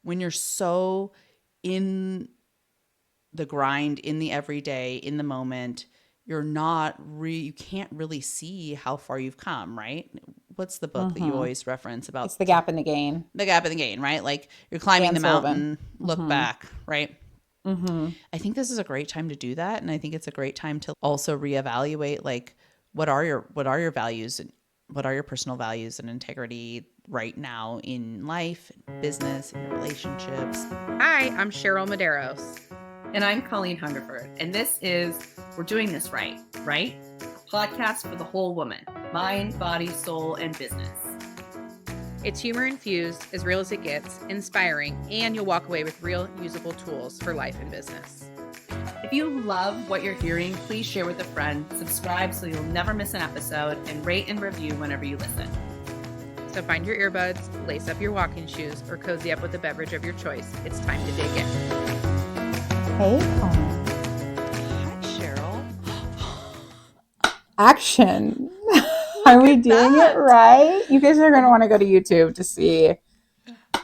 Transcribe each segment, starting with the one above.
when you're so in the grind, in the everyday, in the moment, you can't really see how far you've come, right? What's the book that you Mm-hmm. always reference It's about the gap in the gain. the gap in the gain, right? Like you're climbing Dan the Sullivan. mountain, look Mm-hmm. back, right? Mm-hmm. I think this is a great time to do that, and I think it's a great time to also reevaluate like what are your values and what are your personal values and integrity right now in life, in business, in your relationships. Hi, I'm Cheryl Medeiros. And I'm Colleen Hungerford, and this is We're Doing This Right, right? A podcast for the whole woman, mind, body, soul, and business. It's humor infused, as real as it gets, inspiring, and you'll walk away with real usable tools for life and business. If you love what you're hearing, please share with a friend, subscribe so you'll never miss an episode, and rate and review whenever you listen. So find your earbuds, lace up your walking shoes, or cozy up with a beverage of your choice. It's time to dig in. Hey, Colin. Hi, Cheryl. Action. Are we at doing that. it right? You guys are going to want to go to YouTube to see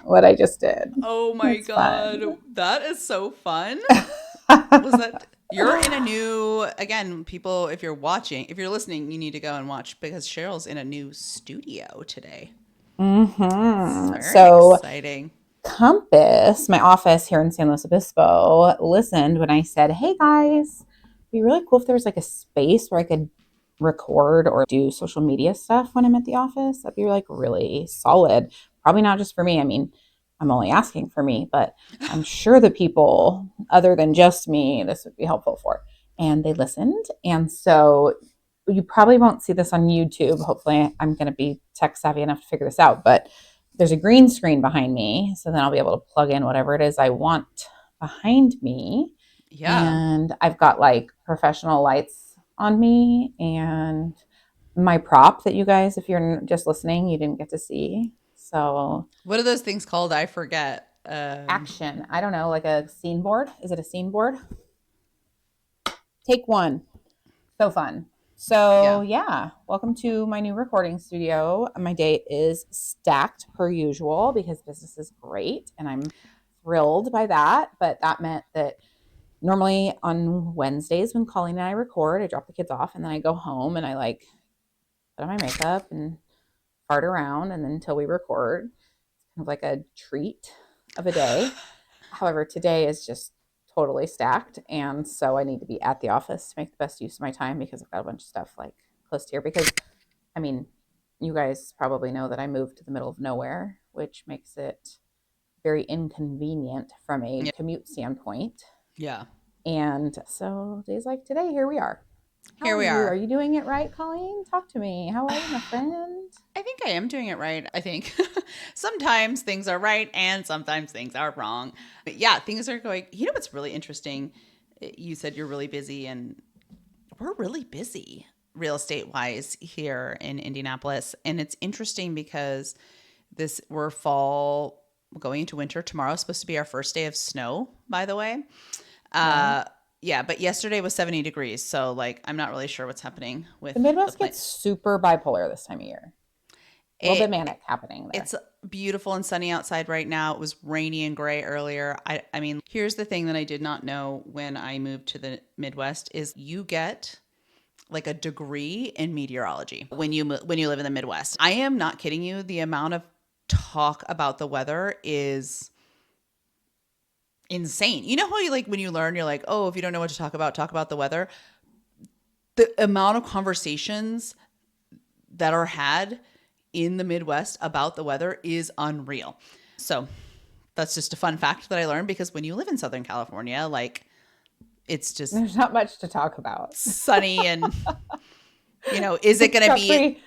what I just did. Oh my It's God. fun. That is so fun. Was that you're in a new, again, people, if you're listening, you need to go and watch because Cheryl's in a new studio today. Mm-hmm. Very So exciting. Compass, my office here in San Luis Obispo, listened when I said, hey guys, it'd be really cool if there was like a space where I could record or do social media stuff when I'm at the office. That'd be like really solid. Probably not just for me. I mean, I'm only asking for me, but I'm sure the people other than just me, this would be helpful for. And they listened. And so you probably won't see this on YouTube. Hopefully, I'm going to be tech savvy enough to figure this out. But there's a green screen behind me. So then I'll be able to plug in whatever it is I want behind me. Yeah. And I've got like professional lights on me and my prop that you guys, if you're just listening, you didn't get to see. So What are those things called? I forget. action. I don't know, like a scene board. Is it a scene board? Take one. So fun. So yeah, welcome to my new recording studio. My date is stacked per usual because business is great and I'm thrilled by that. But that meant that normally on Wednesdays when Colleen and I record, I drop the kids off and then I go home and I like put on my makeup and fart around and then until we record. It's kind of like a treat of a day. However, today is just totally stacked. And so I need to be at the office to make the best use of my time because I've got a bunch of stuff like close to here. Because, I mean, you guys probably know that I moved to the middle of nowhere, which makes it very inconvenient from a Yeah. commute standpoint. Yeah. And so days like today, here we are. Here we you? are. Are you doing it right, Colleen? Talk to me. How are you, my friend? I think I am doing it right. I think sometimes things are right and sometimes things are wrong. But yeah, things are going. You know what's really interesting? You said you're really busy, and we're really busy real estate wise here in Indianapolis. And it's interesting because we're fall going into winter. Tomorrow's supposed to be our first day of snow, by the way. Yeah, but yesterday was 70 degrees. So like, I'm not really sure what's happening with The Midwest gets super bipolar this time of year. A little bit manic happening there. It's beautiful and sunny outside right now. It was rainy and gray earlier. I mean, here's the thing that I did not know when I moved to the Midwest is you get like a degree in meteorology when you live in the Midwest. I am not kidding you. The amount of talk about the weather is insane. You know how you like when you learn, you're like, oh, if you don't know what to talk about the weather. The amount of conversations that are had in the Midwest about the weather is unreal. So that's just a fun fact that I learned because when you live in Southern California, like it's just there's not much to talk about. Sunny and is it going to be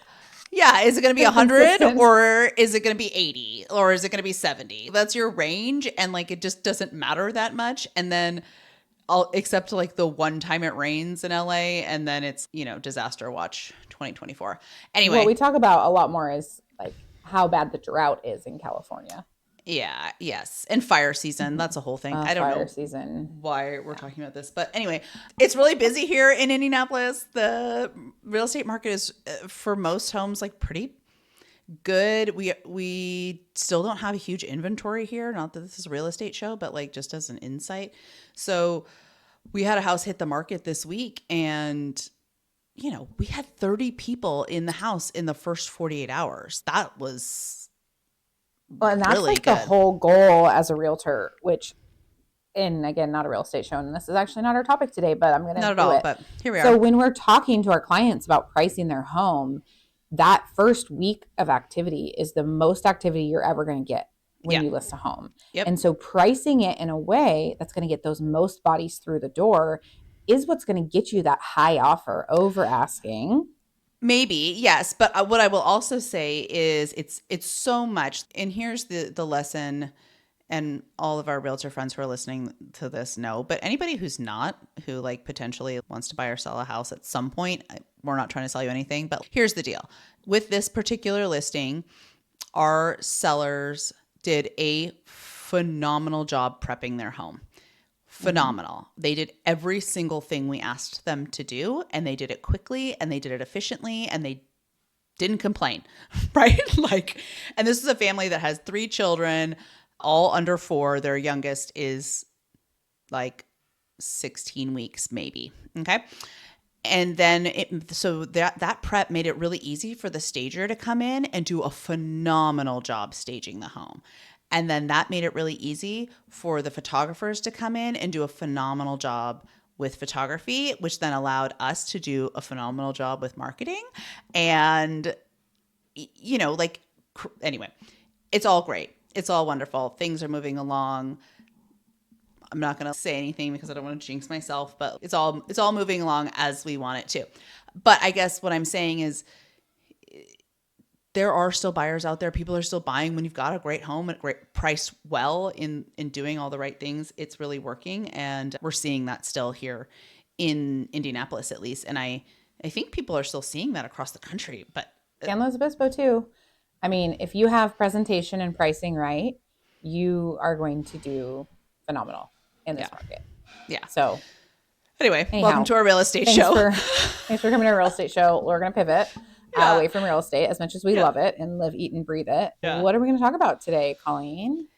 is it going to be 100 consistent. or is it going to be 80 or is it going to be 70? That's your range and like it just doesn't matter that much. And then except like the one time it rains in LA and then it's, disaster watch 2024. Anyway. What we talk about a lot more is like how bad the drought is in California. Yeah, yes. And fire season, that's a whole thing. I don't know season. why we're talking about this. But anyway, it's really busy here in Indianapolis. The real estate market is, for most homes, like pretty Good. We still don't have a huge inventory here. Not that this is a real estate show, but like just as an insight. So we had a house hit the market this week, and we had 30 people in the house in the first 48 hours. That was Well, and that's really like the good. whole goal as a realtor, which, and again, not a real estate show, and this is actually not our topic today, but I'm going to Not at do all, it. but here we So are. when we're talking to our clients about pricing their home, that first week of activity is the most activity you're ever going to get when Yeah. you list a home. Yep. And so pricing it in a way that's going to get those most bodies through the door is what's going to get you that high offer over asking. Maybe, yes, but what I will also say is it's so much. And here's the lesson, and all of our realtor friends who are listening to this know, but anybody who's not, who like potentially wants to buy or sell a house at some point, we're not trying to sell you anything, but here's the deal. With this particular listing, our sellers did a phenomenal job prepping their home. Phenomenal. They did every single thing we asked them to do, and they did it quickly, and they did it efficiently, and they didn't complain, right? Like, and this is a family that has 3 children, all under 4. Their youngest is like 16 weeks, maybe. Okay. And then so that prep made it really easy for the stager to come in and do a phenomenal job staging the home. And then that made it really easy for the photographers to come in and do a phenomenal job with photography, which then allowed us to do a phenomenal job with marketing. And, anyway, it's all great. It's all wonderful. Things are moving along. I'm not going to say anything because I don't want to jinx myself, but it's all moving along as we want it to. But I guess what I'm saying is there are still buyers out there. People are still buying. When you've got a great home at a great price, well, in doing all the right things, it's really working. And we're seeing that still here in Indianapolis, at least. And I think people are still seeing that across the country. But San Luis Obispo too. I mean, if you have presentation and pricing right, you are going to do phenomenal in this market. Yeah. So anyway, anyhow, welcome to our real estate thanks show. Thanks for coming to our real estate show. We're going to pivot away from real estate as much as we love it and live, eat, and breathe it. Yeah. What are we going to talk about today, Colleen?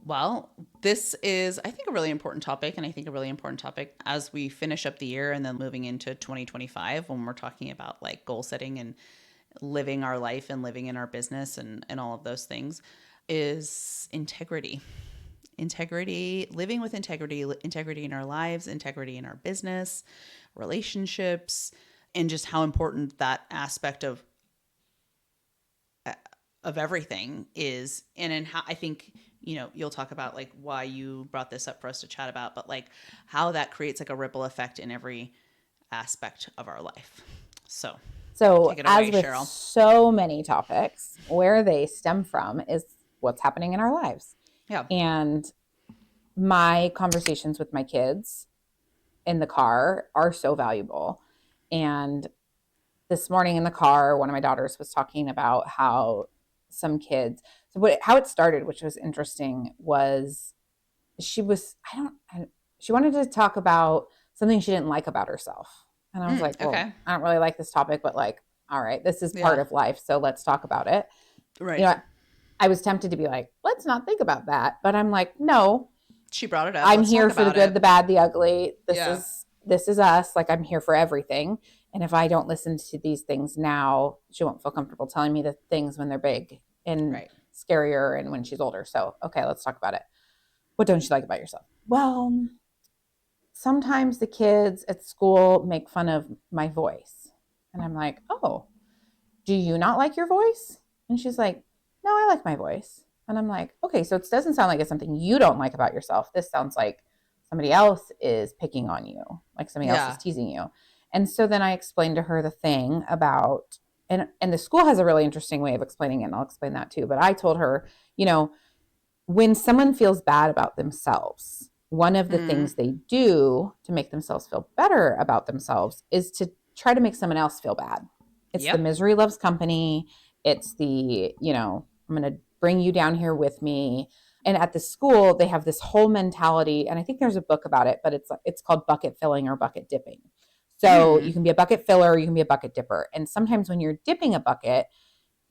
Well, this is, I think, a really important topic, and I think a really important topic as we finish up the year and then moving into 2025 when we're talking about like goal setting and living our life and living in our business and all of those things, is integrity. Integrity, living with integrity in our lives, integrity in our business, relationships, and just how important that aspect of everything is. And in how I think, you'll talk about like why you brought this up for us to chat about, but like how that creates like a ripple effect in every aspect of our life. So take it away, as with Cheryl. So many topics, where they stem from is what's happening in our lives. Yeah. And my conversations with my kids in the car are so valuable. And this morning in the car, one of my daughters was talking about how some kids, how it started, which was interesting, was she wanted to talk about something she didn't like about herself. And I was like, well, okay. I don't really like this topic, but like, all right, this is part of life. So let's talk about it. Right. I was tempted to be like, let's not think about that. But I'm like, no. She brought it up. I'm here for the good, the bad, the ugly. This is us. Like, I'm here for everything. And if I don't listen to these things now, she won't feel comfortable telling me the things when they're big and scarier and when she's older. So, okay, let's talk about it. What don't you like about yourself? Well, sometimes the kids at school make fun of my voice. And I'm like, oh, do you not like your voice? And she's like, no, I like my voice. And I'm like, okay, so it doesn't sound like it's something you don't like about yourself. This sounds like somebody else is picking on you, like somebody else is teasing you. And so then I explained to her the thing about, and the school has a really interesting way of explaining it, and I'll explain that too. But I told her, when someone feels bad about themselves, one of the things they do to make themselves feel better about themselves is to try to make someone else feel bad. It's the misery loves company. It's the, I'm going to bring you down here with me. And at the school, they have this whole mentality, and I think there's a book about it, but it's called bucket filling or bucket dipping. So you can be a bucket filler, or you can be a bucket dipper. And sometimes when you're dipping a bucket,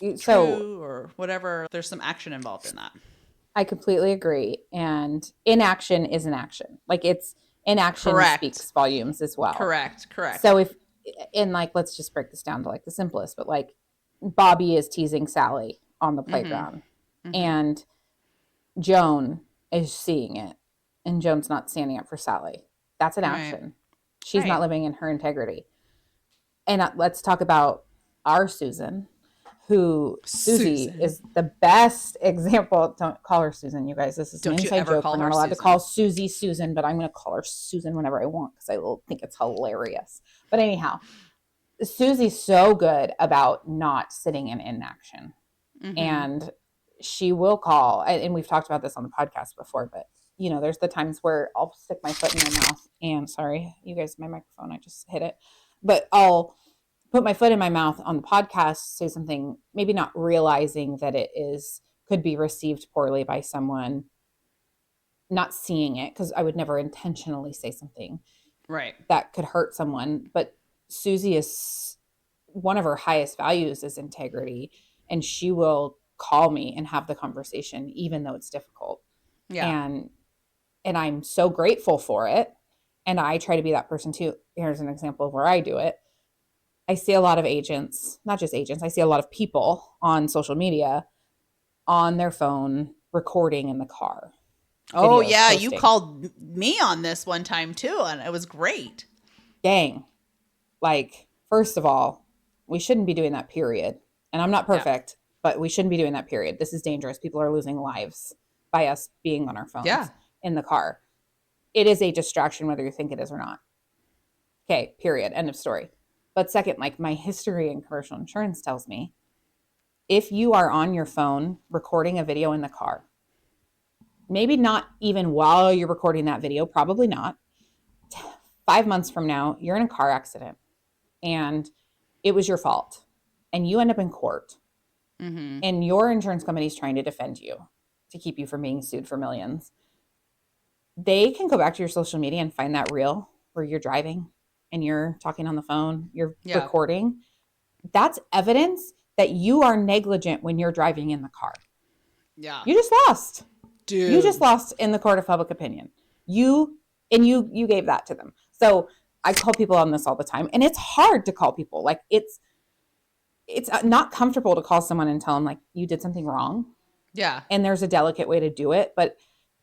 So true or whatever. There's some action involved in that. I completely agree. And inaction is an action. Like it's inaction Correct. speaks volumes as well. Correct. So if, and like, let's just break this down to like the simplest, but like Bobby is teasing Sally on the playground and Joan is seeing it and Joan's not standing up for Sally. That's an action. Right. She's not living in her integrity. And let's talk about our Susan, who Susie Susan. is the best example. Don't call her Susan, you guys. This is Don't an you inside ever joke. call We're her not allowed to Susan. call Susie Susan, but I'm going to call her Susan whenever I want because I think it's hilarious. But anyhow, Susie's so good about not sitting in inaction. And she will call, and we've talked about this on the podcast before, but you know, there's the times where I'll stick my foot in my mouth and sorry, you guys, my microphone, I just hit it, but I'll put my foot in my mouth on the podcast, say something, maybe not realizing that could be received poorly by someone, not seeing it, because I would never intentionally say something Right. that could hurt someone. But Susie is, one of her highest values is integrity, and she will call me and have the conversation, even though it's difficult. Yeah. And I'm so grateful for it. And I try to be that person too. Here's an example of where I do it. I see a lot of agents, not just agents, I see a lot of people on social media on their phone recording in the car. Oh, videos, yeah. posting. You called me on this one time too, and it was great. Dang. Like, first of all, we shouldn't be doing that, period. And I'm not perfect, but we shouldn't be doing that, period. This is dangerous. People are losing lives by us being on our phones in the car. It is a distraction, whether you think it is or not. Okay, period. End of story. But second, like my history in commercial insurance tells me, if you are on your phone recording a video in the car, maybe not even while you're recording that video, probably not, 5 months from now, you're in a car accident and it was your fault and you end up in court and your insurance company is trying to defend you to keep you from being sued for millions. They can go back to your social media and find that reel where you're driving and you're talking on the phone, you're recording. That's evidence that you are negligent when you're driving in the car. Yeah. You just lost. Dude. You just lost in the court of public opinion. You gave that to them. So I call people on this all the time, and it's hard to call people. Like it's not comfortable to call someone and tell them like you did something wrong. Yeah. And there's a delicate way to do it, but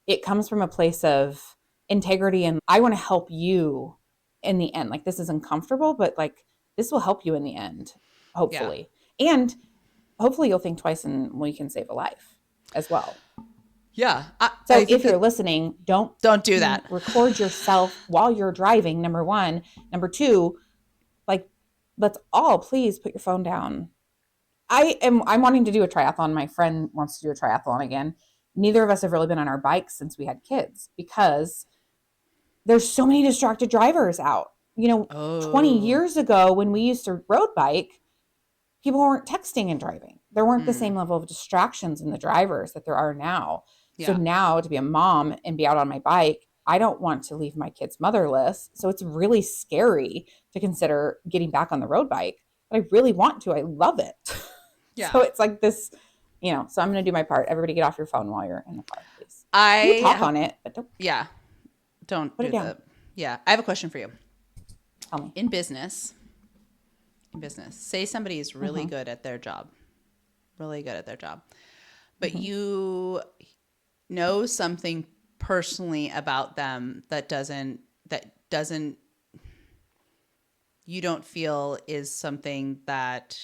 it comes from a place of integrity, and I want to help you in the end. Like this is uncomfortable, but like this will help you in the end, hopefully. Yeah. And hopefully you'll think twice and we can save a life as well. Yeah. So if you're listening, don't do that. Record yourself while you're driving, number one. Number two, like let's all please put your phone down. I'm wanting to do a triathlon. My friend wants to do a triathlon again. Neither of us have really been on our bikes since we had kids because there's so many distracted drivers out. You know, 20 years ago when we used to road bike, people weren't texting and driving. There weren't the same level of distractions in the drivers that there are now. Yeah. So now to be a mom and be out on my bike, I don't want to leave my kids motherless. So it's really scary to consider getting back on the road bike, but I really want to. I love it. Yeah. So it's like this, you know, so I'm going to do my part. Everybody get off your phone while you're in the car, please. You talk on it, but don't. Yeah. Don't put it down. Yeah. I have a question for you. Tell me. In business, say somebody is really good at their job, but you know something personally about them that doesn't you don't feel is something that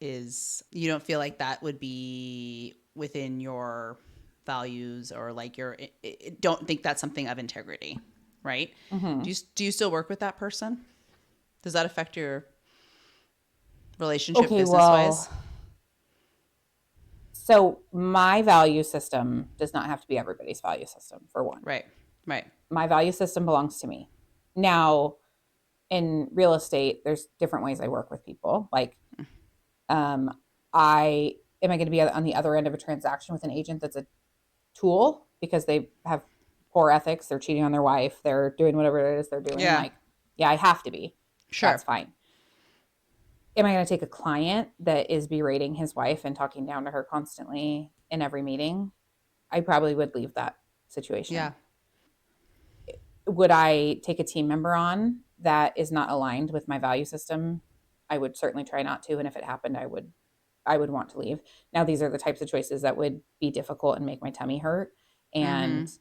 is, you don't feel like that would be within your values or like don't think that's something of integrity, right? Do you still work with that person? Does that affect your relationship business-wise? So my value system does not have to be everybody's value system, for one. Right. My value system belongs to me. Now, in real estate, there's different ways I work with people. Like, am I going to be on the other end of a transaction with an agent that's a tool because they have poor ethics, they're cheating on their wife, they're doing whatever it is they're doing? Yeah. Like, yeah, I have to be. Sure. That's fine. am I going to take a client that is berating his wife and talking down to her constantly in every meeting? I probably would leave that situation. Yeah. Would I take a team member on that is not aligned with my value system? I would certainly try not to. And if it happened, I would want to leave. Now, these are the types of choices that would be difficult and make my tummy hurt. Mm-hmm. And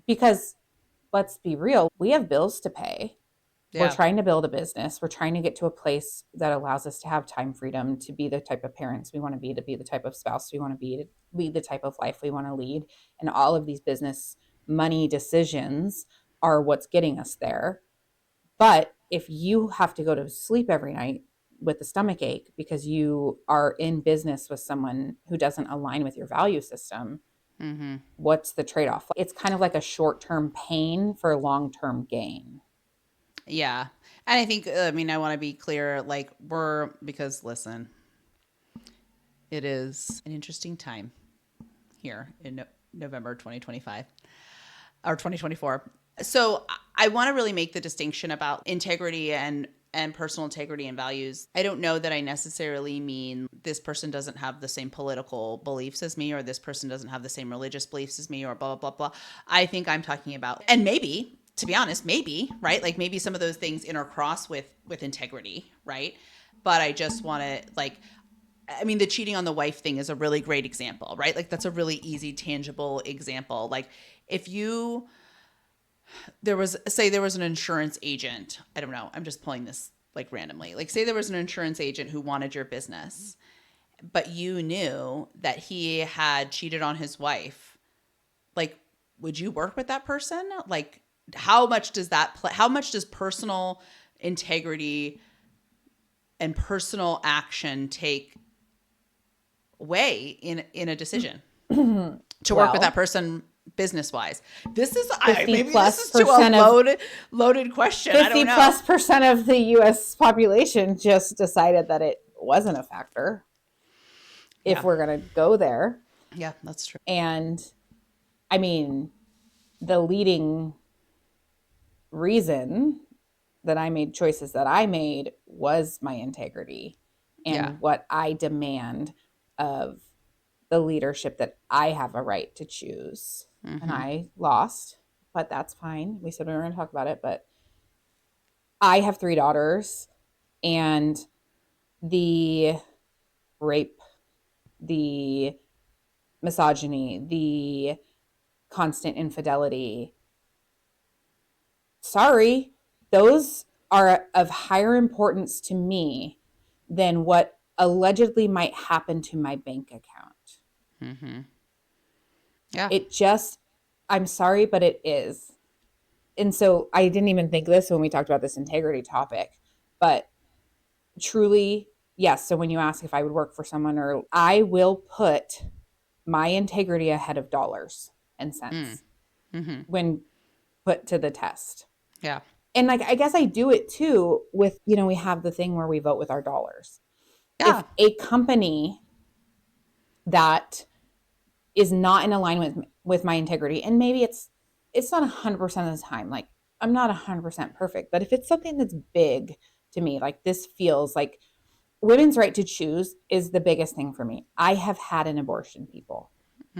because let's be real, we have bills to pay. We're Yeah. trying to build a business. We're trying to get to a place that allows us to have time freedom, to be the type of parents we want to be the type of spouse we want to lead the type of life we want to lead. And all of these business money decisions are what's getting us there. But if you have to go to sleep every night with a stomach ache because you are in business with someone who doesn't align with your value system, Mm-hmm. what's the trade off? It's kind of like a short term pain for long term gain. Yeah. And I think, I mean, I want to be clear, like, because listen, it is an interesting time here in November 2025 or 2024. So I want to really make the distinction about integrity and personal integrity and values. I don't know that I necessarily mean this person doesn't have the same political beliefs as me, or this person doesn't have the same religious beliefs as me, or blah, blah, blah, blah. I think I'm talking about, and maybe, to be honest, maybe, right? Like maybe some of those things intercross with integrity, right? But I just want to like, I mean, the cheating on the wife thing is a really great example, right? Like that's a really easy, tangible example. Like if you, there was an insurance agent, I don't know, I'm just pulling this like randomly. Like say there was an insurance agent who wanted your business, but you knew that he had cheated on his wife. Like, would you work with that person? Like, how much does that play? How much does personal integrity and personal action take away in a decision to work with that person business wise? This is maybe this is too a loaded question. I don't know. 50+% of the U.S. population just decided that it wasn't a factor. If we're going to go there. Yeah, that's true. And I mean, the leading reason that I made choices that I made was my integrity and what I demand of the leadership that I have a right to choose. Mm-hmm. And I lost, but that's fine. We said we were going to talk about it, but I have 3 daughters, and the rape, the misogyny, the constant infidelity, sorry, those are of higher importance to me than what allegedly might happen to my bank account. Mm-hmm. Yeah. It just, I'm sorry, but it is. And so I didn't even think this when we talked about this integrity topic, but truly, yes. So when you ask if I would work for someone, or I will put my integrity ahead of dollars and cents when put to the test. Yeah. And like, I guess I do it too with, we have the thing where we vote with our dollars. Yeah. If a company that is not in alignment with my integrity, and maybe it's not 100% of the time, like I'm not 100% perfect, but if it's something that's big to me, like this feels like women's right to choose is the biggest thing for me. I have had an abortion, people.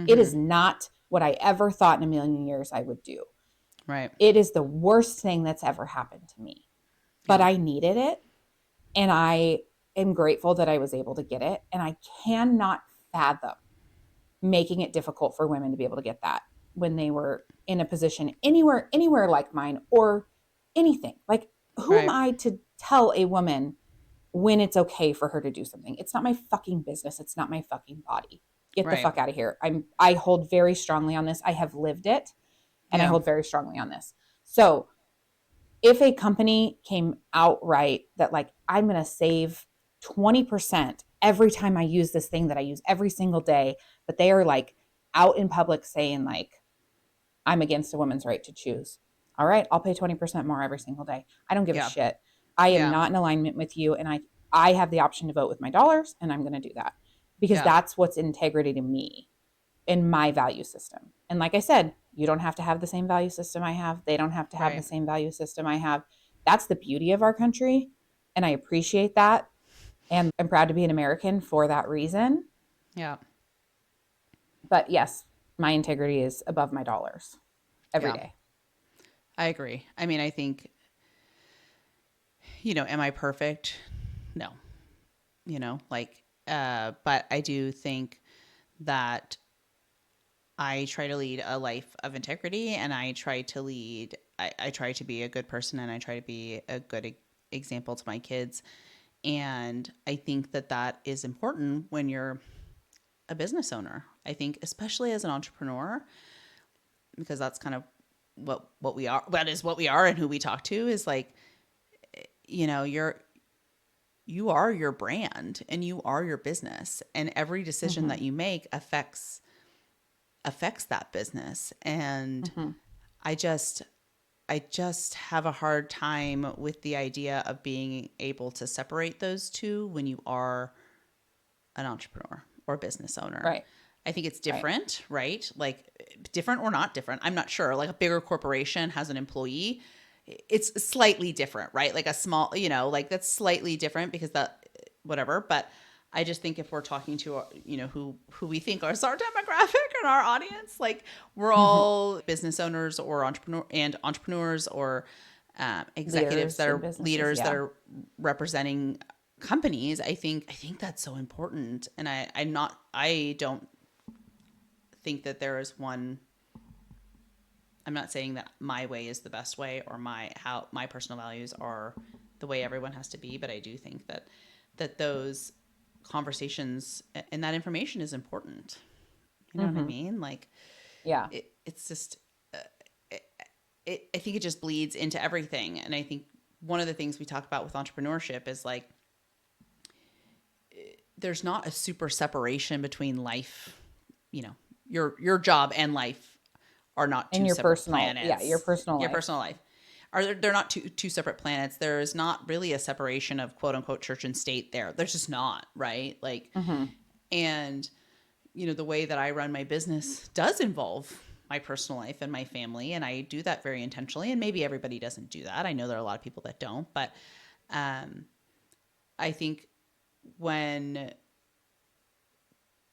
It is not what I ever thought in a million years I would do. Right. It is the worst thing that's ever happened to me, but I needed it. And I am grateful that I was able to get it. And I cannot fathom making it difficult for women to be able to get that when they were in a position anywhere like mine, or anything. Like, who am I to tell a woman when it's okay for her to do something? It's not my fucking business. It's not my fucking body. Get the fuck out of here. I hold very strongly on this. I have lived it, and I hold very strongly on this. So if a company came outright that like, I'm going to save 20% every time I use this thing that I use every single day, but they are like out in public saying like, I'm against a woman's right to choose. All right, I'll pay 20% more every single day. I don't give a shit. I am not in alignment with you, and I have the option to vote with my dollars, and I'm going to do that because that's what's integrity to me in my value system. And like I said, you don't have to have the same value system I have. They don't have to have the same value system I have. That's the beauty of our country, and I appreciate that. And I'm proud to be an American for that reason. Yeah. But yes, my integrity is above my dollars every Yeah. day. I agree. I mean, I think, am I perfect? No. But I do think that I try to lead a life of integrity, and I try to be a good person, and I try to be a good example to my kids. And I think that that is important when you're a business owner. I think, especially as an entrepreneur, because that's kind of what we are. That is what we are, and who we talk to is like, you are your brand, and you are your business, and every decision that you make affects that business. And I just have a hard time with the idea of being able to separate those two when you are an entrepreneur or business owner. Right. I think it's different, right? Like, different or not different, I'm not sure. Like, a bigger corporation has an employee, it's slightly different, right? Like a small, like, that's slightly different because that, whatever. But I just think if we're talking to, who we think is our demographic and our audience, like, we're all business owners or entrepreneurs or executives that are leaders that are representing companies. I think that's so important. And I don't think that there is one. I'm not saying that my way is the best way, or my personal values are the way everyone has to be, but I do think that those conversations and that information is important. You know what I mean? Like, yeah, it's just, I think it just bleeds into everything. And I think one of the things we talk about with entrepreneurship is like, there's not a super separation between life, your job and life are not two separate planets. Yeah, your personal life. They're not two separate planets. There is not really a separation of quote unquote church and state there. There's just not, right? Like, and the way that I run my business does involve my personal life and my family, and I do that very intentionally. And maybe everybody doesn't do that. I know there are a lot of people that don't, but I think when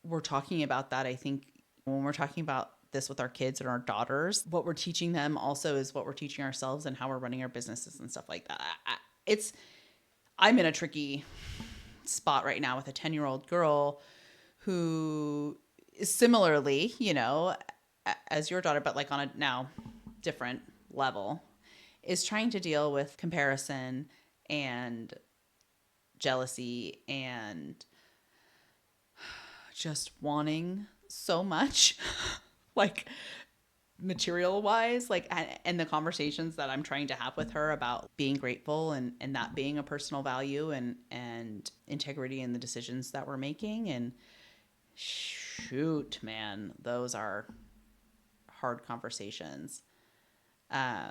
we're talking about that, I think when we're talking about this with our kids and our daughters, what we're teaching them also is what we're teaching ourselves and how we're running our businesses and stuff like that. I'm in a tricky spot right now with a 10-year-old girl who is similarly, as your daughter, but like on a now different level, is trying to deal with comparison and jealousy and just wanting so much, like, material wise, like, and the conversations that I'm trying to have with her about being grateful and that being a personal value and integrity in the decisions that we're making. And shoot, man, those are hard conversations.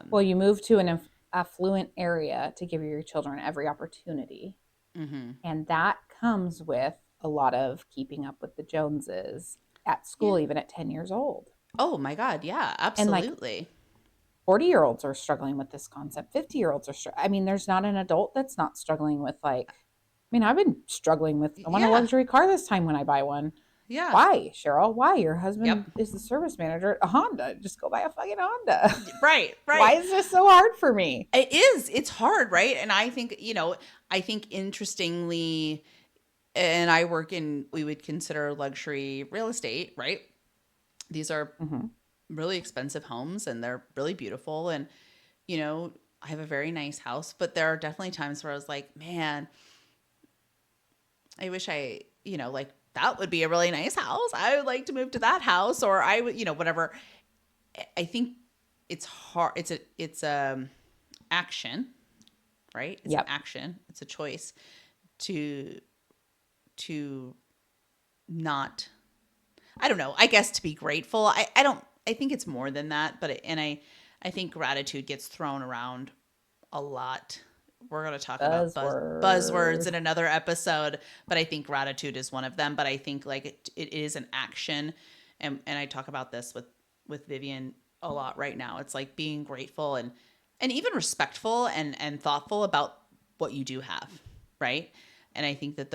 Well, you move to an affluent area to give your children every opportunity. And that comes with a lot of keeping up with the Joneses at school, even at 10 years old. Oh my God. Yeah, absolutely. And like 40-year-olds are struggling with this concept. 50-year-olds are, I mean, there's not an adult that's not struggling with, like, I mean, I've been struggling with, I want a luxury car this time when I buy one. Yeah. Why, Cheryl? Why? Your husband is the service manager at a Honda. Just go buy a fucking Honda. Right. Why is this so hard for me? It is. It's hard, right? And I think, interestingly, and I work in, we would consider luxury real estate, right? These are really expensive homes, and they're really beautiful. And, I have a very nice house, but there are definitely times where I was like, man, I wish like, that would be a really nice house. I would like to move to that house, or I would, whatever. I think it's hard. It's action, right? It's an action. It's a choice to not, I don't know, I guess to be grateful. I think it's more than that, but I think gratitude gets thrown around a lot. We're going to talk about buzzwords in another episode, but I think gratitude is one of them. But I think like it is an action. And I talk about this with Vivian a lot right now. It's like being grateful and even respectful and thoughtful about what you do have. Right. And I think that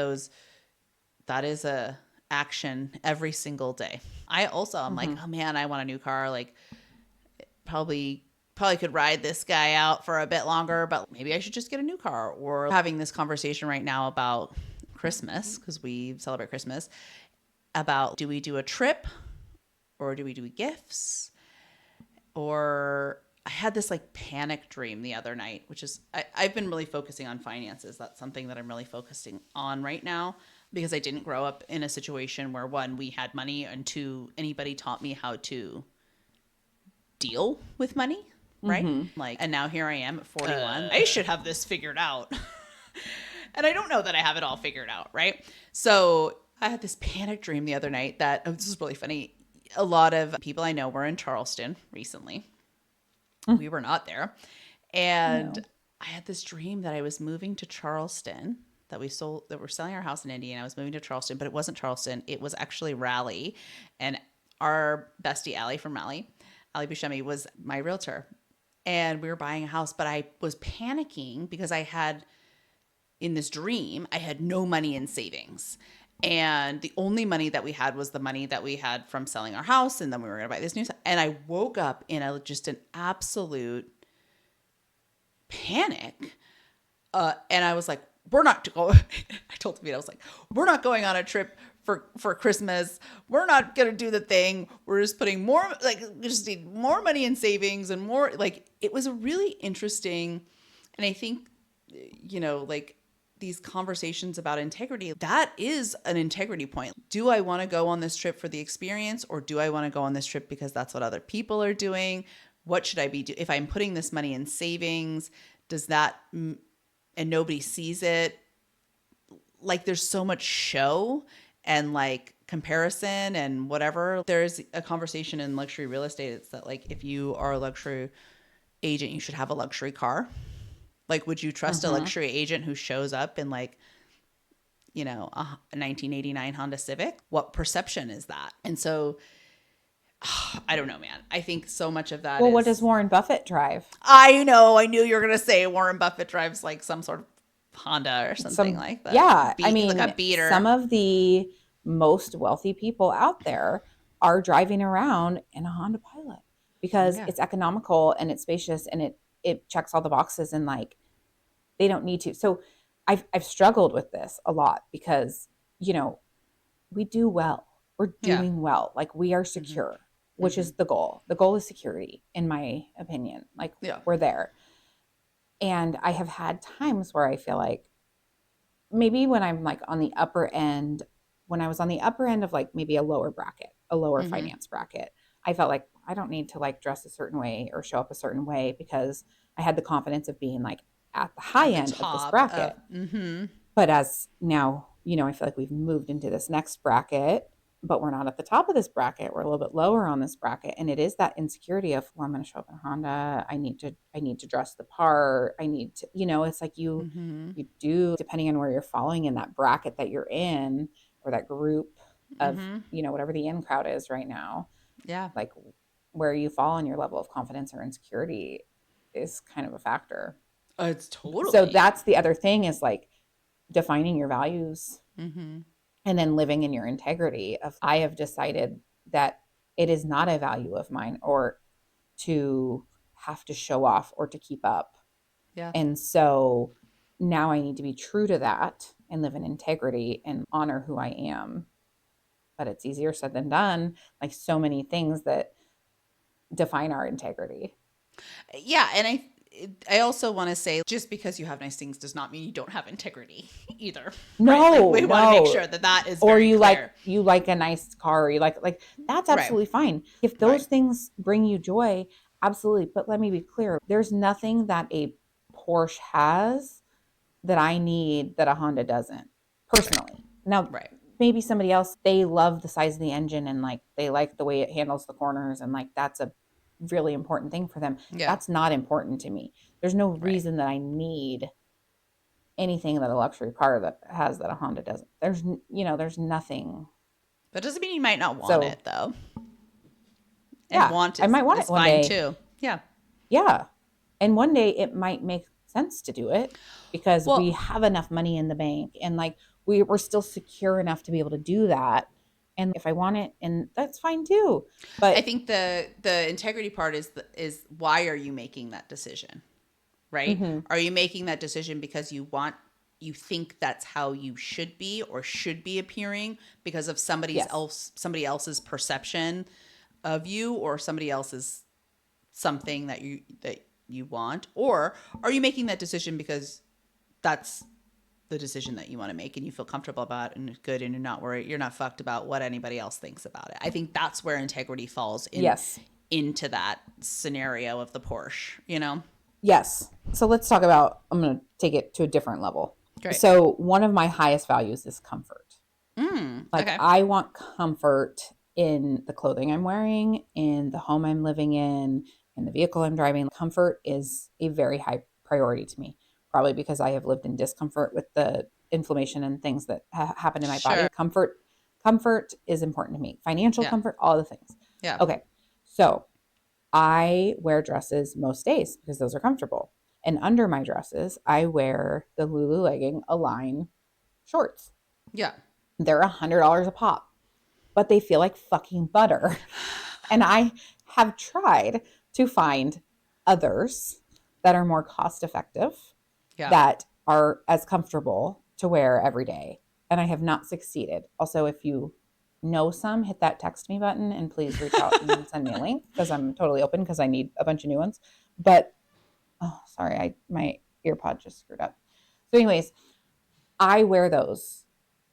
is a action every single day. I'm like, oh man, I want a new car. Like probably could ride this guy out for a bit longer, but maybe I should just get a new car. Or having this conversation right now about Christmas, because we celebrate Christmas, about do we do a trip or do we do gifts? Or I had this like panic dream the other night, which is I've been really focusing on finances. That's something that I'm really focusing on right now because I didn't grow up in a situation where one, we had money, and two, anybody taught me how to deal with money. Right. Like, and now here I am at 41. I should have this figured out. And I don't know that I have it all figured out. Right. So I had this panic dream the other night that, this is really funny. A lot of people I know were in Charleston recently. We were not there. And I had this dream that I was moving to Charleston, that we're selling our house in Indy, and I was moving to Charleston, but it wasn't Charleston. It was actually Raleigh. And our bestie, Allie from Raleigh, Allie Buscemi, was my realtor. And we were buying a house, but I was panicking because in this dream, I had no money in savings. And the only money that we had was the money that we had from selling our house. And then we were going to buy this new house. And I woke up in just an absolute panic. And I was like, we're not going, I told David, I was like, we're not going on a trip for Christmas. We're not going to do the thing. We're just putting more, like, we just need more money in savings and more, like, it was a really interesting, and I think, like, these conversations about integrity, that is an integrity point. Do I want to go on this trip for the experience, or do I want to go on this trip because that's what other people are doing? What should I be doing? If I'm putting this money in savings, does that, and nobody sees it, like, there's so much show and like comparison and whatever. There's a conversation in luxury real estate. It's that, like, if you are a luxury agent, you should have a luxury car. Like, would you trust a luxury agent who shows up in, like, a 1989 Honda Civic? What perception is that? And so, I don't know, man. I think so much of that what does Warren Buffett drive? I know. I knew you were going to say Warren Buffett drives, like, some sort of Honda or something like that. Yeah. I mean, like a beater. Some of the most wealthy people out there are driving around in a Honda Pilot because it's economical and it's spacious and it checks all the boxes, and, like, they don't need to. So I've struggled with this a lot because, we do well. We're doing well. Like, we are secure, which is the goal. The goal is security, in my opinion. Like, we're there. And I have had times where I feel like maybe when I'm, like, on the upper end, when I was on the upper end of, like, maybe a lower bracket, a lower finance bracket, I felt like I don't need to, like, dress a certain way or show up a certain way because I had the confidence of being, like, at the high end of this bracket. But as now, I feel like we've moved into this next bracket, but we're not at the top of this bracket. We're a little bit lower on this bracket. And it is that insecurity of, well, I'm going to show up in a Honda. I need to dress the part. I need to, it's like you do, depending on where you're falling in that bracket that you're in, or that group of, whatever the in crowd is right now. Yeah. Like, where you fall in your level of confidence or insecurity is kind of a factor. It's totally. So that's the other thing, is, like, defining your values and then living in your integrity of, I have decided that it is not a value of mine or to have to show off or to keep up. Yeah. And so now I need to be true to that and live in integrity and honor who I am. But it's easier said than done. Like, so many things that define our integrity. Yeah. And I also want to say, just because you have nice things does not mean you don't have integrity either. No, right? Like, we want to make sure that is very or you clear. you like a nice car, or you like that's absolutely fine. If those things bring you joy, absolutely. But let me be clear. There's nothing that a Porsche has that I need that a Honda doesn't, personally. Now, maybe somebody else, they love the size of the engine and, like, they like the way it handles the corners, and, like, that's a really important thing for them. That's not important to me. There's no reason that I need anything that a luxury car that has that a Honda doesn't. There's nothing. That doesn't mean you might not want it, though. And I might want it one fine day too. Yeah. Yeah. And one day it might make sense to do it because Well- we have enough money in the bank and like we're still secure enough to be able to do that. And if I want it, and that's fine too. But I think the integrity part is why are you making that decision, right? Mm-hmm. Are you making that decision because you think that's how you should be or should be appearing because of somebody else's perception of you or somebody else's something that you want, or are you making that decision because that's the decision that you want to make and you feel comfortable about it and it's good and you're not worried, you're not fucked about what anybody else thinks about it. I think that's where integrity falls into that scenario of the Porsche, you know? Yes. So let's talk about, I'm going to take it to a different level. Great. So one of my highest values is comfort. Like Okay. I want comfort in the clothing I'm wearing, in the home I'm living in the vehicle I'm driving. Comfort is a very high priority to me, probably because I have lived in discomfort with the inflammation and things that happen in my body. Comfort is important to me. Financial comfort, all the things. Yeah. Okay. So I wear dresses most days because those are comfortable. And under my dresses, I wear the Lulu Legging Align shorts. Yeah. They're $100 a pop, but they feel like fucking butter. And I have tried to find others that are more cost effective, that are as comfortable to wear every day. And I have not succeeded. Also, if you know some, hit that text me button and please reach out and send me a link because I'm totally open because I need a bunch of new ones. But, oh, sorry, my earpod just screwed up. So anyways, I wear those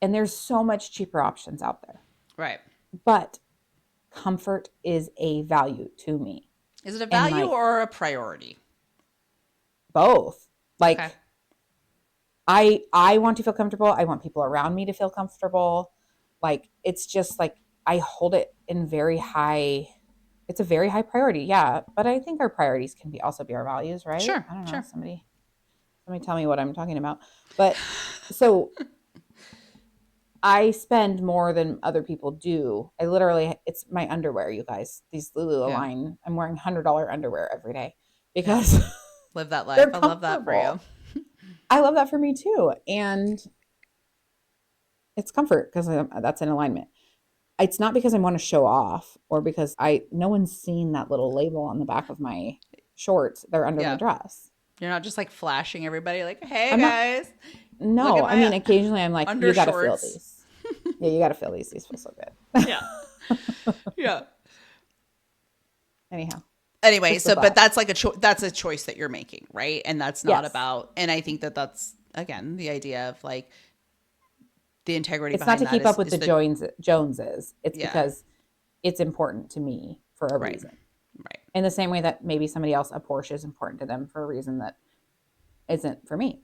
and there's so much cheaper options out there. Right. But comfort is a value to me. Is it a value or a priority? Both. Like, okay. I want to feel comfortable. I want people around me to feel comfortable. Like, it's just like I hold it in it's a very high priority. Yeah. But I think our priorities can also be our values, right? Sure. I don't know. Sure. Somebody tell me what I'm talking about. But so I spend more than other people do. It's my underwear, you guys. These Lulu Align. I'm wearing $100 underwear every day because live that life. I love that for you. I love that for me too. And it's comfort because that's an alignment. It's not because I want to show off or because no one's seen that little label on the back of my shorts. They're under my dress. You're not just like flashing everybody like, hey guys. No, I mean, occasionally I'm like, you got to feel these. Yeah, you got to feel these. These feel so good. Yeah. Yeah. Anyway, but that's like that's a choice that you're making, right? And that's not about, and I think that's, again, the idea of like the integrity it's not to keep up with the Joneses. It's because it's important to me for a reason. Right. In the same way that maybe somebody else, a Porsche is important to them for a reason that isn't for me.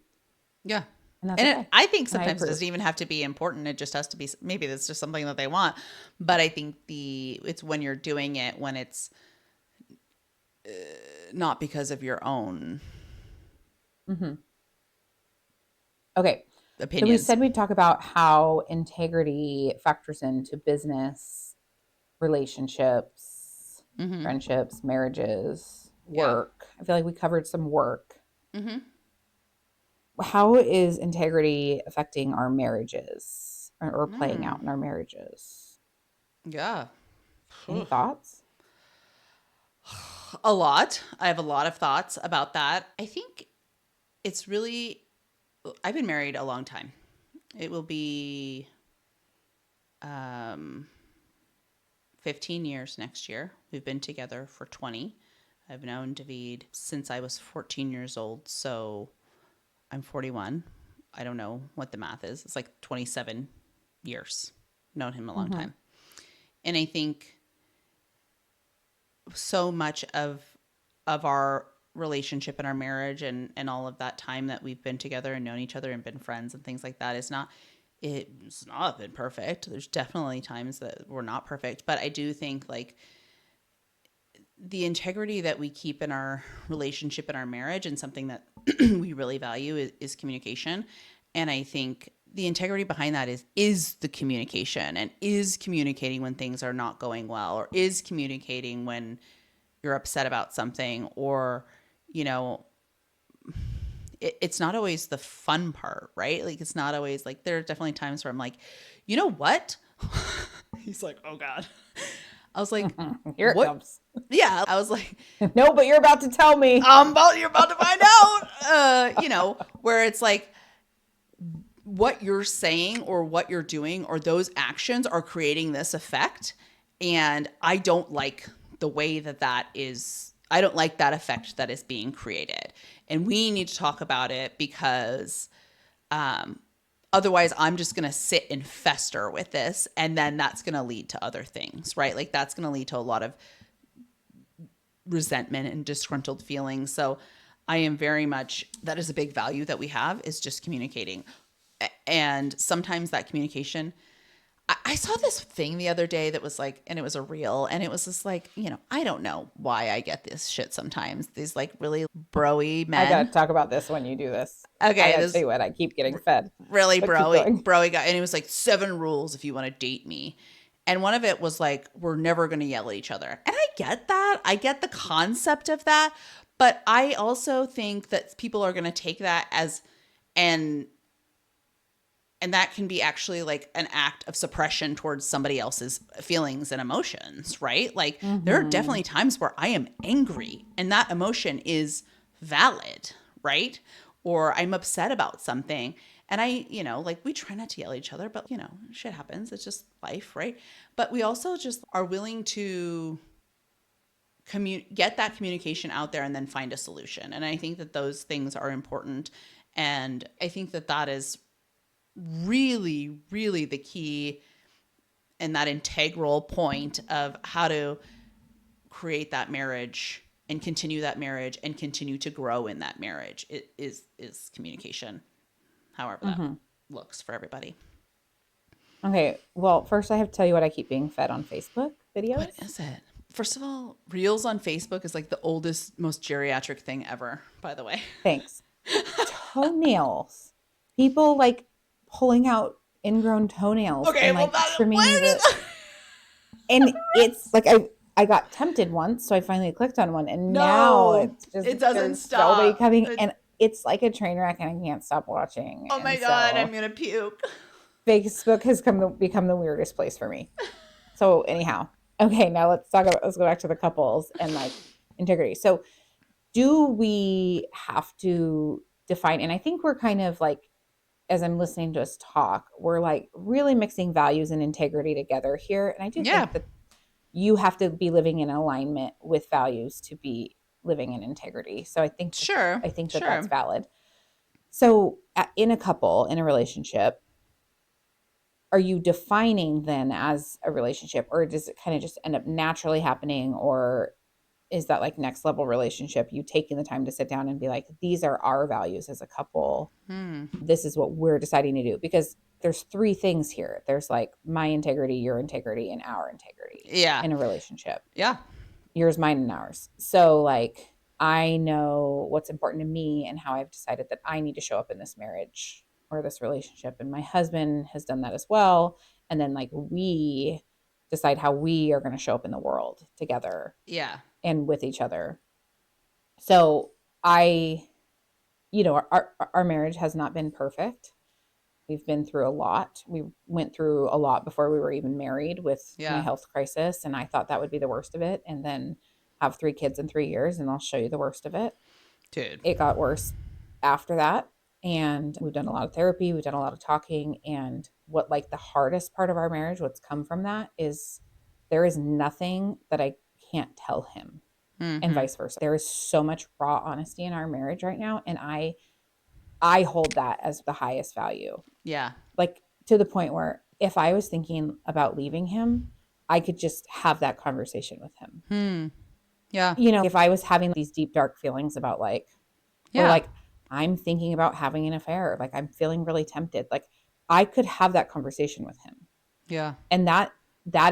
Yeah. And okay. I think sometimes it doesn't even have to be important. It just has to be, maybe that's just something that they want. But I think it's when you're doing it, when it's not because of your own okay. opinions. So we said we'd talk about how integrity factors into business, relationships, friendships, marriages, work. I feel like we covered some work. How is integrity affecting our marriages or playing out in our marriages? Yeah. Any thoughts? A lot. I have a lot of thoughts about that. I think it's really, I've been married a long time. It will be 15 years next year. We've been together for 20. I've known David since I was 14 years old. So I'm 41. I don't know what the math is. It's like 27 years. Known him a long time. And I think so much of our relationship and our marriage and all of that time that we've been together and known each other and been friends and things like that it's not been perfect. There's definitely times that we're not perfect, but I do think like the integrity that we keep in our relationship and our marriage, and something that we really value is communication. And I think the integrity behind that is the communication, and is communicating when things are not going well, or is communicating when you're upset about something, or, you know, it's not always the fun part, right? Like, it's not always like, there are definitely times where I'm like, you know what? He's like, oh God. I was like, Here it what? comes. Yeah. I was like, No, but you're about to tell me. you're about to find out, where it's like, what you're saying or what you're doing or those actions are creating this effect. And I don't like the way that is, I don't like that effect that is being created. And we need to talk about it because otherwise I'm just going to sit and fester with this. And then that's going to lead to other things, right? Like that's going to lead to a lot of resentment and disgruntled feelings. So I am very much, that is a big value that we have, is just communicating. And sometimes that communication, I saw this thing the other day that was like, and it was a reel, and it was just like, I don't know why I get this shit sometimes. These like really broy men. I got to talk about this when you do this. Okay. I got to tell you what, I keep getting fed. Really But broy guy. And it was like 7 rules if you want to date me. And one of it was like, we're never going to yell at each other. And I get that. I get the concept of that. But I also think that people are going to take that as, and that can be actually like an act of suppression towards somebody else's feelings and emotions, right? Like there are definitely times where I am angry and that emotion is valid, right? Or I'm upset about something. And I, like we try not to yell at each other, but shit happens. It's just life, right? But we also just are willing to get that communication out there and then find a solution. And I think that those things are important. And I think that is really, really the key and that integral point of how to create that marriage and continue that marriage and continue to grow in that marriage. It is communication, however that looks for everybody. Okay, well, first I have to tell you what I keep being fed on Facebook videos. What is it? First of all, Reels on Facebook is like the oldest, most geriatric thing ever, by the way. Thanks. Toenails. People like pulling out ingrown toenails and like trimming and it's like I got tempted once, so I finally clicked on one, and now it's just, it doesn't stop. So many coming, and it's like a train wreck, and I can't stop watching. Oh my God, I'm gonna puke. Facebook has become the weirdest place for me. So anyhow, okay, now let's go back to the couples and like integrity. So do we have to define, and I think we're kind of like, as I'm listening to us talk, we're like really mixing values and integrity together here. And I do think that you have to be living in alignment with values to be living in integrity. So I think, that's valid. So in a couple, in a relationship, are you defining then as a relationship, or does it kind of just end up naturally happening? Or is that like next level relationship, you taking the time to sit down and be like, these are our values as a couple. This is what we're deciding to do. Because there's 3 things here. There's like my integrity, your integrity, and our integrity in a relationship. Yeah. Yours, mine, and ours. So like, I know what's important to me and how I've decided that I need to show up in this marriage or this relationship. And my husband has done that as well. And then like we decide how we are going to show up in the world together. Yeah. And with each other. So our marriage has not been perfect. We've been through a lot. We went through a lot before we were even married with my health crisis. And I thought that would be the worst of it. And then have 3 kids in 3 years, and I'll show you the worst of it. Dude. It got worse after that. And we've done a lot of therapy. We've done a lot of talking. And what like the hardest part of our marriage, what's come from that, is there is nothing that I can't tell him, and vice versa. There is so much raw honesty in our marriage right now. And I hold that as the highest value. Yeah. Like to the point where if I was thinking about leaving him, I could just have that conversation with him. Yeah. If I was having these deep, dark feelings about like, or like I'm thinking about having an affair, like I'm feeling really tempted, like I could have that conversation with him. Yeah. And that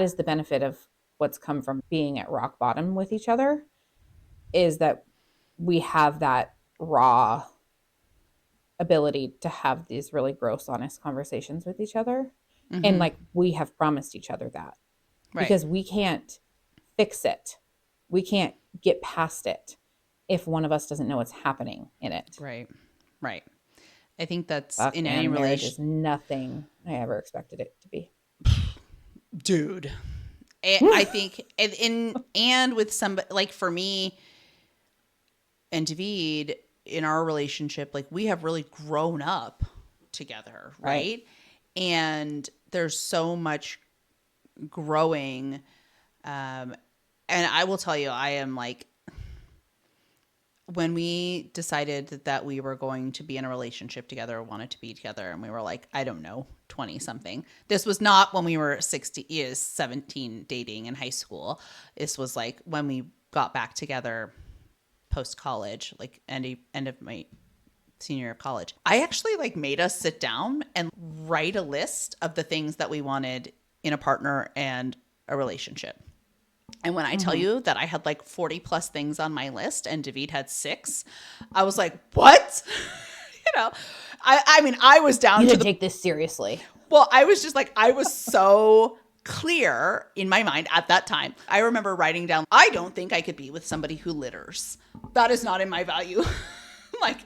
is the benefit of what's come from being at rock bottom with each other, is that we have that raw ability to have these really gross, honest conversations with each other. And like, we have promised each other that, because we can't fix it. We can't get past it if one of us doesn't know what's happening in it. Right. Right. I think that's Fuck, in any man, marriage relation. is nothing I ever expected it to be. Dude. I think and with somebody like for me and David in our relationship, like we have really grown up together, Right. right? And there's so much growing. And I will tell you, I am like, when we decided that we were going to be in a relationship together or wanted to be together, and we were like, I don't know, 20 something. This was not when we were 17 dating in high school. This was like when we got back together post college, like end of my senior year of college. I actually like made us sit down and write a list of the things that we wanted in a partner and a relationship. And when I tell you that I had like 40 plus things on my list and David had 6, I was like, what? I mean, I was down You to didn't take this seriously. well, I was just like, I was so clear in my mind at that time. I remember writing down, I don't think I could be with somebody who litters. That is not in my value. Like,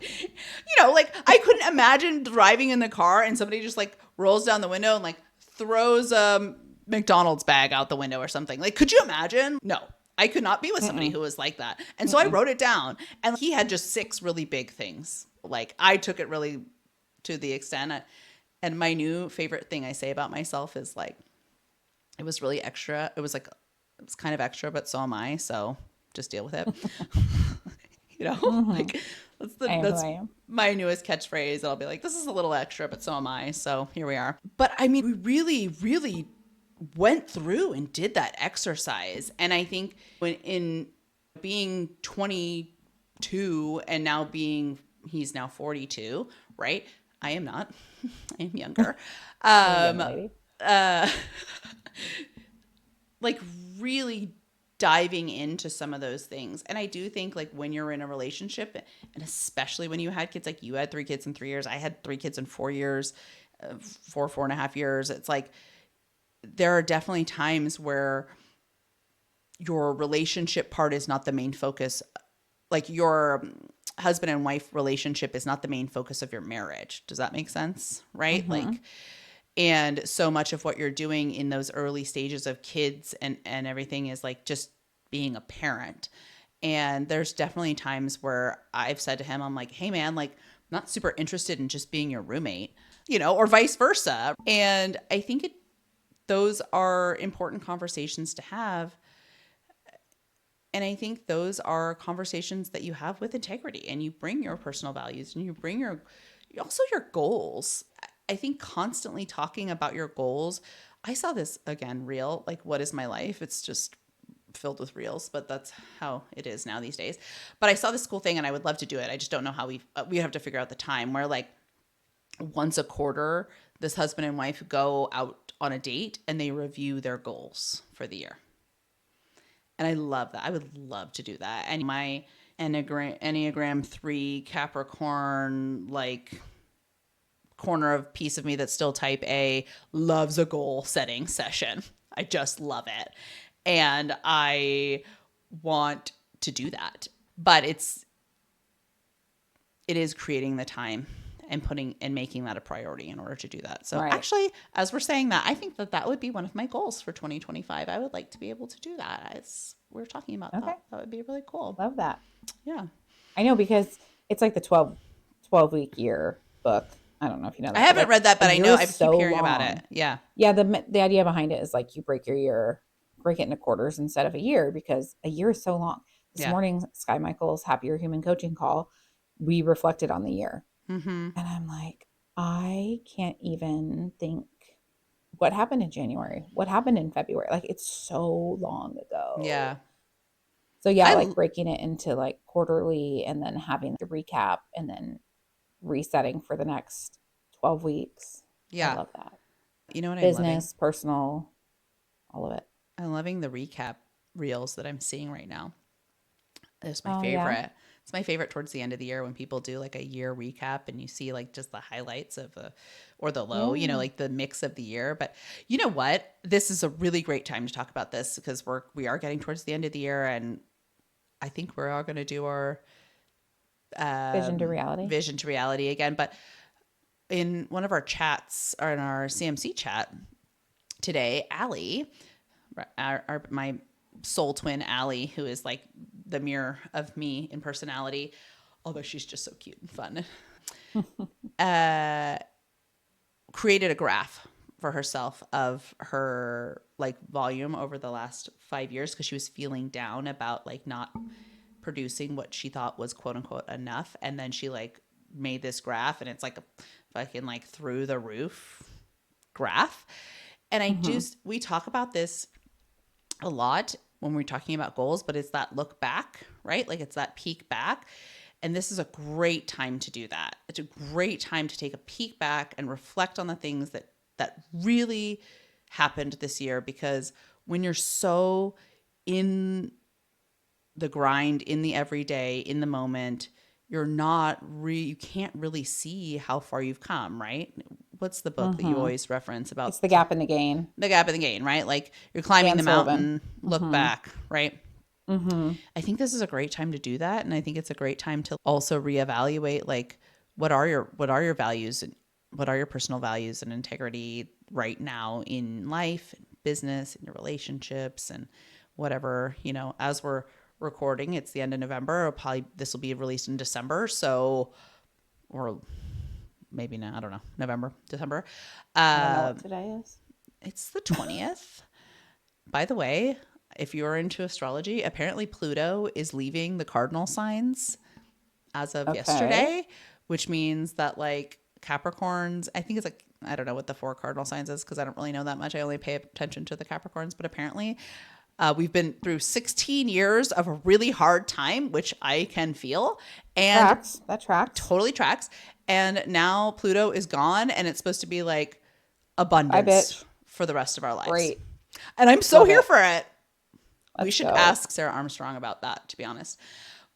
like I couldn't imagine driving in the car and somebody just like rolls down the window and like throws a McDonald's bag out the window or something. Like, could you imagine? No, I could not be with somebody who was like that. And so I wrote it down, and he had just 6 really big things. Like, I took it really to the extent. And my new favorite thing I say about myself is like, it was really extra. It was kind of extra, but so am I. So just deal with it. Like that's I am. my newest catchphrase. I'll be like, this is a little extra, but so am I. So here we are. But I mean, we really, really went through and did that exercise. And I think when in being 22 and now he's now 42, right? I am not. I am younger. Young lady. Like really diving into some of those things. And I do think like when you're in a relationship, and especially when you had kids, like you had 3 kids in 3 years, I had 3 kids in 4 years, 4.5 years. It's like, there are definitely times where your relationship part is not the main focus. Like your husband and wife relationship is not the main focus of your marriage. Does that make sense? Right? Like, and so much of what you're doing in those early stages of kids and everything is like just being a parent. And there's definitely times where I've said to him, I'm like, hey man, like I'm not super interested in just being your roommate, or vice versa. And I think those are important conversations to have. And I think those are conversations that you have with integrity, and you bring your personal values and you bring also your goals. I think constantly talking about your goals. I saw this again, reel, like what is my life? It's just filled with reels, but that's how it is now these days. But I saw this cool thing and I would love to do it. I just don't know how we have to figure out the time where like once a quarter, this husband and wife go out on a date and they review their goals for the year. And I love that. I would love to do that. And my Enneagram 3 Capricorn, like corner of piece of me that's still type A, loves a goal setting session. I just love it. And I want to do that. But it is creating the time and making that a priority in order to do that. So actually, as we're saying that, I think that would be one of my goals for 2025. I would like to be able to do that. As we're talking about that would be really cool. Love that. Yeah. I know, because it's like the 12 week year book. I don't know if you know that. I haven't read that, but I know I keep hearing long about it. Yeah. Yeah. The idea behind it is like you break it into quarters instead of a year, because a year is so long. This morning, Sky Michael's Happier Human coaching call, we reflected on the year. And I'm like, I can't even think what happened in January, what happened in February. Like, it's so long ago. Yeah. So yeah, like breaking it into like quarterly and then having the recap and then resetting for the next 12 weeks. Yeah. I love that. You know what? Business, personal, all of it. I'm loving the recap reels that I'm seeing right now. It's my favorite. Yeah. It's my favorite towards the end of the year when people do like a year recap and you see like just the highlights of or the low, like the mix of the year. But you know what? This is a really great time to talk about this because we are getting towards the end of the year, and I think we're all going to do our Vision to reality. Vision to reality again. But in one of our chats, or in our CMC chat today, Allie, my soul twin Allie, who is like the mirror of me in personality, although she's just so cute and fun, created a graph for herself of her like volume over the last 5 years, because she was feeling down about like not producing what she thought was quote unquote enough. And then she like made this graph, and it's like a fucking like through the roof graph. And we talk about this a lot when we're talking about goals, but it's that look back, right? Like it's that peek back. And this is a great time to do that. It's a great time to take a peek back and reflect on the things that really happened this year, because when you're so in the grind, in the everyday, in the moment, you can't really see how far you've come, right? What's the book that you always reference about? It's The Gap in the Gain. The Gap in the Gain, right? Like you're climbing Dan the Sullivan. mountain, look back, right? I think this is a great time to do that. And I think it's a great time to also reevaluate, like, what are your values, and what are your personal values and integrity right now in life, in business, in your relationships, and whatever, as we're recording, it's the end of November. This will be released in December. So, or maybe not, I don't know, November, December. I don't know what today is. It's the 20th. By the way, if you're into astrology, apparently Pluto is leaving the cardinal signs as of yesterday, which means that like Capricorns, I think it's like, I don't know what the 4 cardinal signs is, because I don't really know that much. I only pay attention to the Capricorns, but apparently we've been through 16 years of a really hard time, which I can feel. And that tracks. Totally tracks. And now Pluto is gone, and it's supposed to be like abundance for the rest of our lives. Great. And I'm so here for it. We should go. ask Sarah Armstrong about that, to be honest.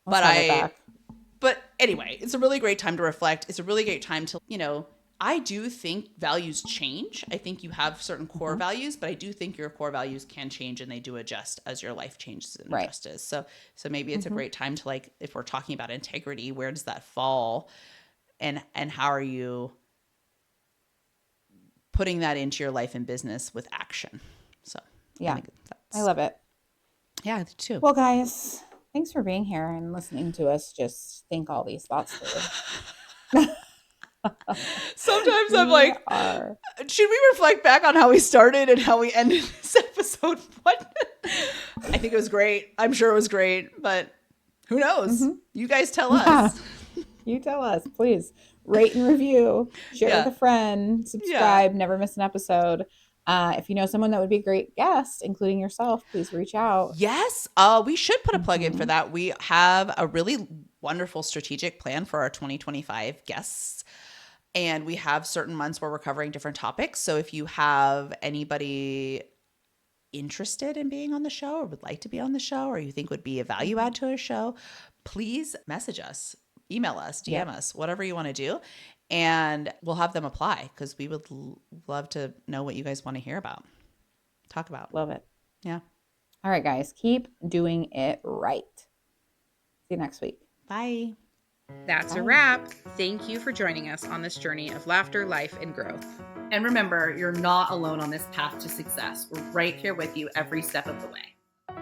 But anyway, it's a really great time to reflect. It's a really great time to, I do think values change. I think you have certain core values, but I do think your core values can change, and they do adjust as your life changes and adjusts. So maybe it's a great time to, like, if we're talking about integrity, where does that fall? And how are you putting that into your life and business with action? So yeah, I love it. Yeah, I do too. Well, guys, thanks for being here and listening to us just think all these thoughts through. Sometimes I'm like, should we reflect back on how we started and how we ended this episode? What? I think it was great. I'm sure it was great, but who knows? You guys tell us. You tell us, please. Rate and review, share with a friend, subscribe, never miss an episode. If you know someone that would be a great guest, including yourself, please reach out. Yes. We should put a plug in for that. We have a really wonderful strategic plan for our 2025 guests. And we have certain months where we're covering different topics. So if you have anybody interested in being on the show, or would like to be on the show, or you think would be a value add to a show, please message us, email us, DM us, whatever you want to do. And we'll have them apply, because we would love to know what you guys want to hear about, talk about. Love it. Yeah. All right, guys, keep doing it right. See you next week. Bye. That's a wrap. Thank you for joining us on this journey of laughter, life, and growth. And remember, you're not alone on this path to success. We're right here with you every step of the way.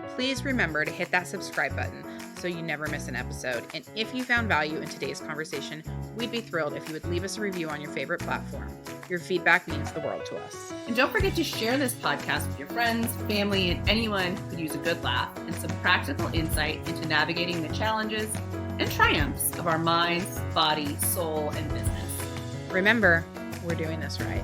Please remember to hit that subscribe button so you never miss an episode. And if you found value in today's conversation, we'd be thrilled if you would leave us a review on your favorite platform. Your feedback means the world to us. And don't forget to share this podcast with your friends, family, and anyone who could use a good laugh and some practical insight into navigating the challenges and triumphs of our minds, body, soul, and business. Remember, we're doing this right.